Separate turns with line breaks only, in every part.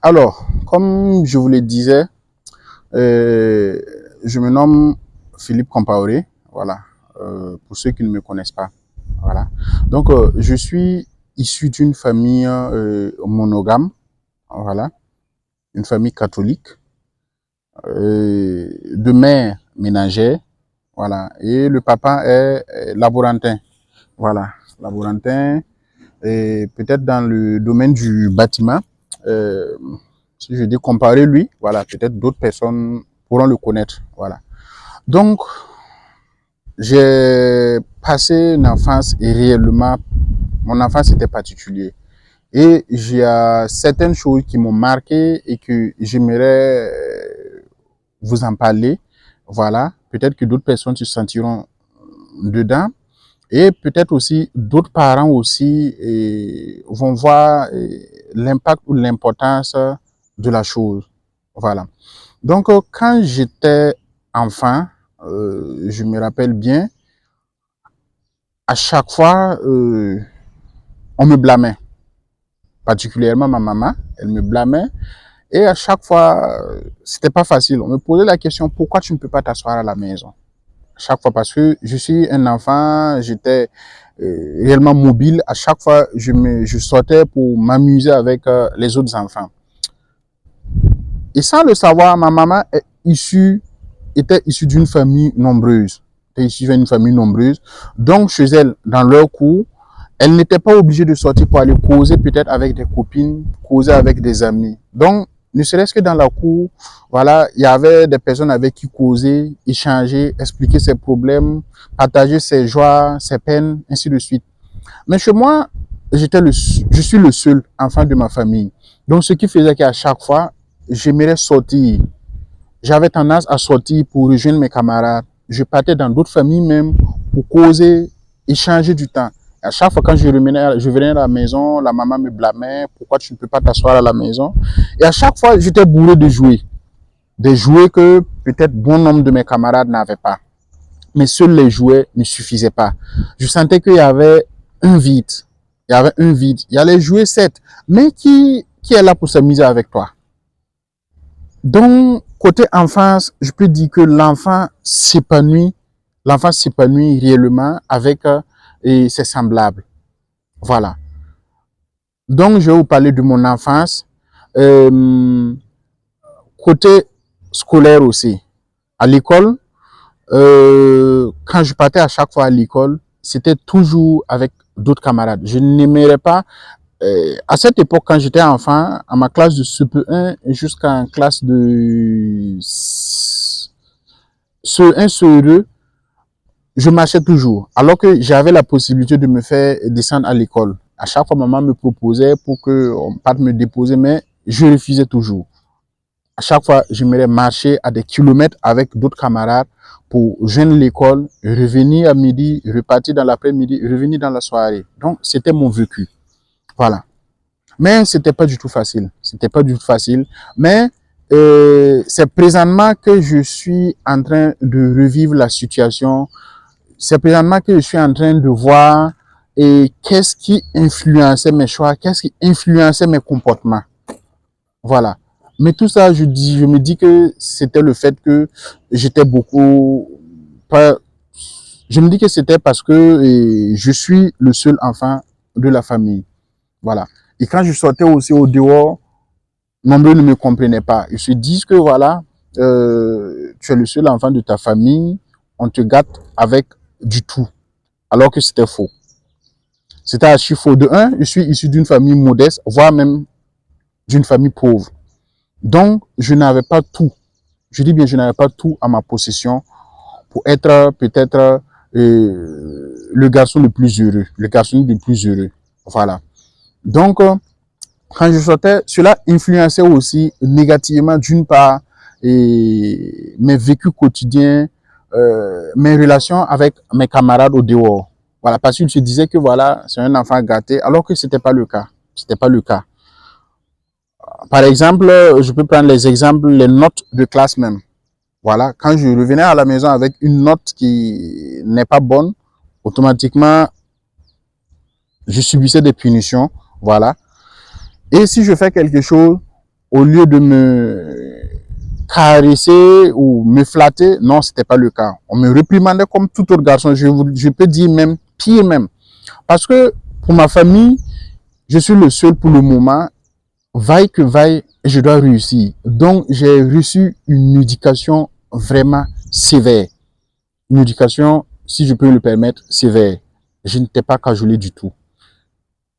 Alors, comme je vous le disais, euh, je me nomme Philippe Compaoré, voilà, pour ceux qui ne me connaissent pas, voilà. Donc, je suis issu d'une famille monogame, voilà, une famille catholique, de mère ménagère, voilà, et le papa est laborantin, voilà, laborantin, et peut-être dans le domaine du bâtiment. Euh, Si je dis comparer lui, voilà, peut-être d'autres personnes pourront le connaître, voilà. Donc, j'ai passé une enfance et réellement, mon enfance était particulière. Et il y a certaines choses qui m'ont marqué et que j'aimerais vous en parler. Voilà. Peut-être que d'autres personnes se sentiront dedans. Et peut-être aussi d'autres parents aussi vont voir l'impact ou l'importance de la chose. Voilà. Donc, quand j'étais enfant, je me rappelle bien, à chaque fois, on me blâmait. Particulièrement ma maman, elle me blâmait. Et à chaque fois, c'était pas facile. On me posait la question, pourquoi tu ne peux pas t'asseoir à la maison? À chaque fois, parce que je suis un enfant, j'étais réellement mobile. À chaque fois, je sortais pour m'amuser avec les autres enfants. Et sans le savoir, ma maman était issue d'une famille nombreuse. Était issue d'une famille nombreuse. Donc, chez elle, dans leur cours, elle n'était pas obligée de sortir pour aller causer peut-être avec des copines, causer avec des amis. Donc, ne serait-ce que dans la cour, voilà, il y avait des personnes avec qui causer, échanger, expliquer ses problèmes, partager ses joies, ses peines, ainsi de suite. Mais chez moi, je suis le seul enfant de ma famille. Donc, ce qui faisait qu'à chaque fois, j'aimerais sortir. J'avais tendance à sortir pour rejoindre mes camarades. Je partais dans d'autres familles même pour causer, échanger du temps. À chaque fois quand je venais à la maison, la maman me blâmait. Pourquoi tu ne peux pas t'asseoir à la maison? Et à chaque fois, j'étais bourré de jouets. Des jouets que peut-être bon nombre de mes camarades n'avaient pas. Mais seuls les jouets ne suffisaient pas. Je sentais qu'il y avait un vide. Il y avait un vide. Il y a les jouets, certes, mais qui est là pour s'amuser avec toi? Donc, côté enfance, je peux dire que l'enfant s'épanouit réellement avec ses semblables. Voilà. Donc, je vais vous parler de mon enfance. Euh, Côté scolaire aussi. À l'école, quand je partais à chaque fois à l'école, c'était toujours avec d'autres camarades. Je n'aimerais pas à cette époque, quand j'étais enfant, à ma classe de CE1 jusqu'en classe de CE1, CE2, je marchais toujours. Alors que j'avais la possibilité de me faire descendre à l'école. À chaque fois, maman me proposait pour qu'on parte me déposer, mais je refusais toujours. À chaque fois, j'aimerais marcher à des kilomètres avec d'autres camarades pour joindre l'école, revenir à midi, repartir dans l'après-midi, revenir dans la soirée. Donc, c'était mon vécu. Voilà. Mais c'était pas du tout facile. C'était pas du tout facile. Mais c'est présentement que je suis en train de revivre la situation. C'est présentement que je suis en train de voir et qu'est-ce qui influençait mes choix, qu'est-ce qui influençait mes comportements. Voilà. Mais tout ça, je me dis que c'était le fait que j'étais beaucoup pas. Je me dis que c'était parce que je suis le seul enfant de la famille. Voilà. Et quand je sortais aussi au dehors, nombreux ne me comprenaient pas. Ils se disent que voilà, tu es le seul enfant de ta famille, on te gâte avec du tout. Alors que c'était faux. C'était archi faux. De un, je suis issu d'une famille modeste, voire même d'une famille pauvre. Donc, je n'avais pas tout. Je dis bien, je n'avais pas tout à ma possession pour être peut-être le garçon le plus heureux, le garçon le plus heureux. Voilà. Donc, quand je sortais, cela influençait aussi négativement, d'une part, mes vécus quotidiens, mes relations avec mes camarades au dehors. Voilà, parce qu'ils se disaient que voilà, c'est un enfant gâté, alors que c'était pas le cas. C'était pas le cas. Par exemple, je peux prendre les exemples, les notes de classe même. Voilà, quand je revenais à la maison avec une note qui n'est pas bonne, automatiquement, je subissais des punitions. Voilà. Et si je fais quelque chose, au lieu de me caresser ou me flatter, non, c'était pas le cas. On me réprimandait comme tout autre garçon. Je peux dire même pire même. Parce que pour ma famille, je suis le seul pour le moment. Vaille que vaille, je dois réussir. Donc, j'ai reçu une éducation vraiment sévère. Une éducation, si je peux me le permettre, sévère. Je n'étais pas cajolé du tout.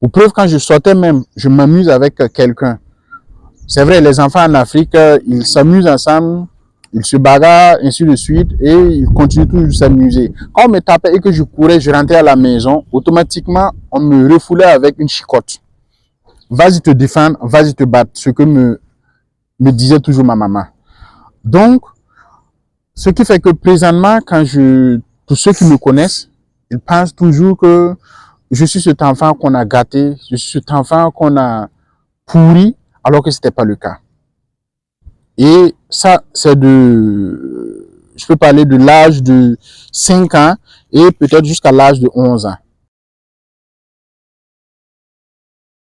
Pour preuve, quand je sortais même, je m'amuse avec quelqu'un. C'est vrai, les enfants en Afrique, ils s'amusent ensemble, ils se bagarrent, ainsi de suite, et ils continuent toujours de s'amuser. Quand on me tapait et que je courais, je rentrais à la maison, automatiquement, on me refoulait avec une chicotte. Vas-y te défendre, vas-y te battre, ce que me disait toujours ma maman. Donc, ce qui fait que présentement, pour ceux qui me connaissent, ils pensent toujours que je suis cet enfant qu'on a gâté, je suis cet enfant qu'on a pourri, alors que c'était pas le cas. Et ça, je peux parler de l'âge de 5 ans et peut-être jusqu'à l'âge de 11 ans.